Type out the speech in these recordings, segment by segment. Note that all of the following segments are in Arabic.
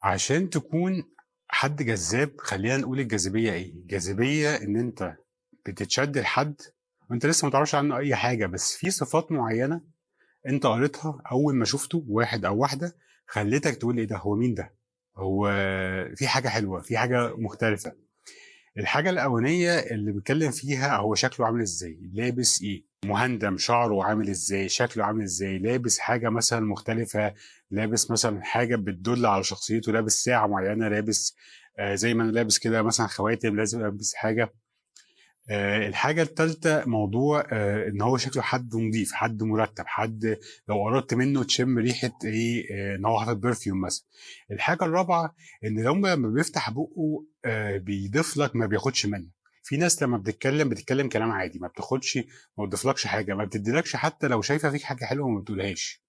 عشان تكون حد جذاب خلّينا نقول الجاذبية إيه، الجاذبية إن أنت بتتشد لحد وأنت لسه ما تعرفش عنه أي حاجة، بس في صفات معيّنة أنت قريتها أول ما شُفته واحد أو واحدة خلّتك تقول إيه ده، هو مين ده؟ هو في حاجة حلوة، في حاجة مختلفة. الحاجة الأولانية اللي بيتكلّم فيها هو شكله عامل إزاي، لابس إيه، مهندم، شعره عامل إزاي، شكله عامل إزاي، لابس حاجة مثلًا مختلفة، لابس مثلًا حاجة بتدُل على شخصيته، لابس ساعة معيّنة، لابس زي ما أنا لابس كده مثلًا خواتم، لازم ألبس حاجة. الحاجة التالتة موضوع إن هو شكله حد نضيف، حد مُرتّب، حد لو قربت منّه تشم ريحة إيه، إن هو حاطط perfume مثلًا. الحاجة الرابعة إن لمّا بيفتح بُقّه بيضيف لك ما بياخدش منّك. في ناس لمّا بتتكلّم كلام عادي، ما بتضيفلكش حاجة، ما بتدّيلكش حتى لو شايفة فيك حاجة حلوة ما بتقولهاش.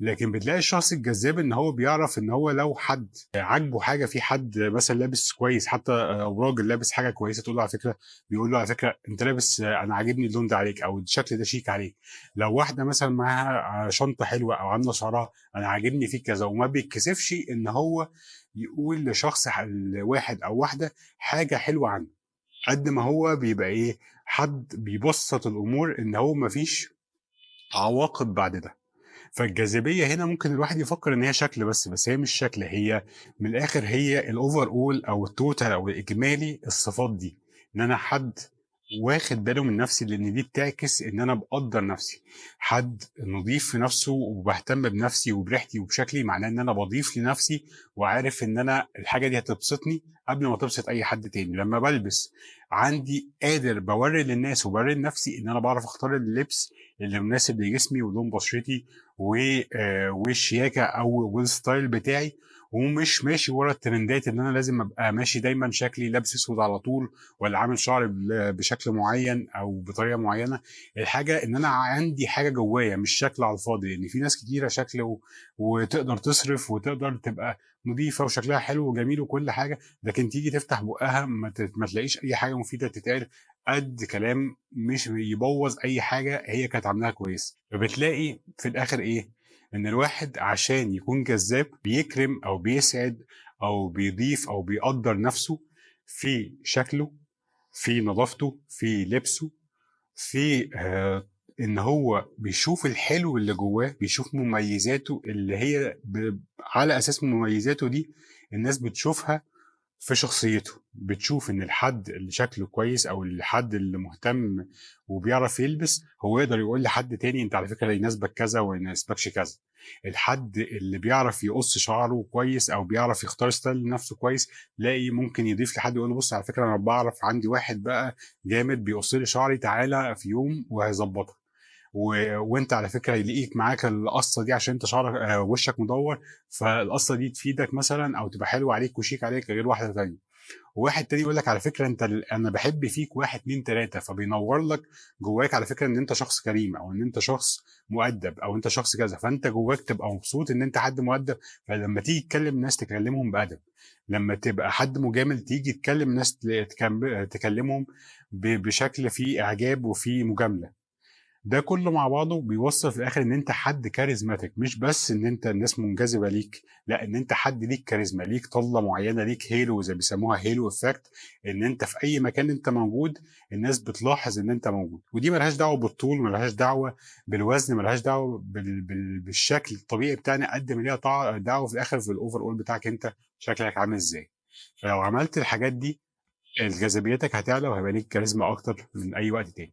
لكن بتلاقي الشخص الجذاب إن هو بيعرف إن هو لو حد عاجبه حاجة في حد مثلًا لابس كويس حتى أو راجل لابس حاجة كويسة تقول له على فكرة بيقول له على فكرة أنت لابس أنا عاجبني اللون ده عليك أو الشكل ده شيك عليك. لو واحدة مثلًا معاها شنطة حلوة أو عاملة شعرها أنا عاجبني فيك كذا وما بيتكسفش إن هو يقول لشخص لواحد أو واحدة حاجة حلوة عنه، قد ما هو بيبقى إيه، حد بيبسّط الأمور إن هو ما فيش عواقب بعد ده. فالجاذبية هنا ممكن الواحد يفكر إن هي شكل بس هي مش شكل، هي من الآخر هي الover all أو الtotal أو الإجمالي الصفات دي، إن أنا حد واخد باله من نفسي لأن دي بتعكس إن أنا باقدّر نفسي، حد نضيف في نفسه وباهتم بنفسي وبريحتي وبشكلي، معناه إن أنا باضيف لنفسي وعارف إن أنا الحاجة دي هتبسطني قبل ما تبسط أي حد تاني، لمّا بالبس عندي قادر باورّي للناس وباورّي لنفسي إن أنا باعرف أختار اللبس اللي مناسب لجسمي ولون بشرتي و والشياكة أو والstyle بتاعي، ومش ماشي ورا الترندات إن أنا لازم أبقى ماشي دايمًا شكلي لابس أسود على طول، والّا عامل شعري بشكل معيّن أو بطريقة معيّنة. الحاجة إن أنا عندي حاجة جوايا مش شكل على الفاضي، لإن في ناس كتيرة شكل وتقدر تصرف وتقدر تبقى نضيفة وشكلها حلو وجميل وكل حاجة، لكن تيجي تفتح بُقّها ما تلاقيش أي حاجة مفيدة تتقال قد كلام مش يبوّظ أي حاجة هي كانت عاملاها كويسة. فبتلاقي في الآخر إيه، إن الواحد عشان يكون جذاب بيكرم أو بيسعد أو بيضيف أو بيقدّر نَفْسه في شكله، في نضافته، في لبسه، في إن هو بيشوف الحلو اللي جوّاه، بيشوف مميزاته اللي هي على أساس مميزاته دي الناس بتشوفها في شخصيته، بتشوف إن الحد اللي شكله كويس أو الحد اللي مهتم وبيعرف يلبس، هو يقدر يقول لحد تاني أنت على فكرة يناسبك كذا وما يناسبكش كذا. الحد اللي بيعرف يقص شعره كويس أو بيعرف يختار ستايل لنفسه كويس، تلاقي ممكن يضيف لحد يقول له بُص على فكرة أنا باعرف عندي واحد بقى جامد بيقص لي شعري تعالَ في يوم وهيضبطك. وأنت على فكرة يليق معاك القصة دي عشان أنت شعرك وشك مدوّر، فالقصة دي تفيدك مثلًا أو تبقى حلوة عليك وشيك عليك غير واحدة تانية. وواحد تاني يقول لك على فكرة أنت أنا باحب فيك 1، 2، 3 فبينوّر لك جواك على فكرة إن أنت شخص كريم أو إن أنت شخص مؤدّب أو أنت شخص كذا، فأنت جواك تبقى مبسوط إن أنت حد مؤدّب، فلمّا تيجي تكلّم الناس تكلّمهم بأدب، لمّا تبقى حد مجامل تيجي تكلّم الناس تكلّمهم بشكل فيه إعجاب وفيه مجاملة. ده كله مع بعضه بيوصّل في الآخر إن أنت حد charismatic مش بس إن أنت الناس منجذبة ليك، لأ إن أنت حد ليك كاريزما، ليك طَلّة معيّنة، ليك halo زي بيسموها halo effect إن أنت في أي مكان أنت موجود الناس بتلاحظ إن أنت موجود، ودي ما لهاش دعوة بالطول، ما لهاش دعوة بالوزن، ما لهاش دعوة بالشكل الطبيعي بتاعنا قد ما ليها دعوة في الآخر في الoverall بتاعك أنت شكلك عامل إزاي. فلو عملت الحاجات دي جاذبيتك هتعلى وهيبقى ليك كاريزما أكتر من أي وقت تاني.